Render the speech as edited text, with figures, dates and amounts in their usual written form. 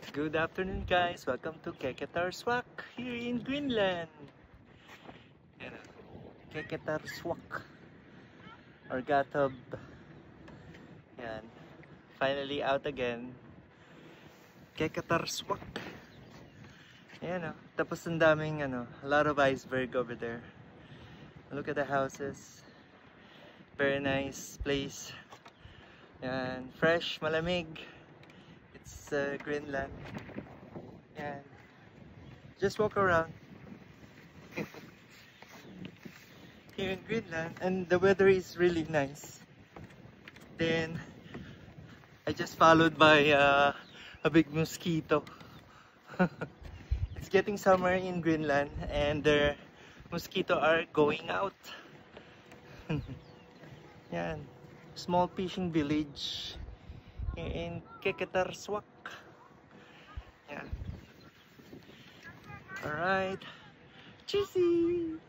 Good afternoon guys, welcome to Qeqeterssuaq here in Greenland. Yan, Qeqeterssuaq or Gatob. Yan, finally out again. Qeqeterssuaq. Yan, tapos ang daming a lot of iceberg over there. Look at the houses. Very nice place. Yan, fresh, malamig. It's Greenland. Yan. Just walk around here in Greenland, and the weather is really nice. Then I just followed by a big mosquito. It's getting summer in Greenland, and the mosquito are going out. Yan, small fishing village in Qeqeterssuaq. Yeah. All right. Cheesy.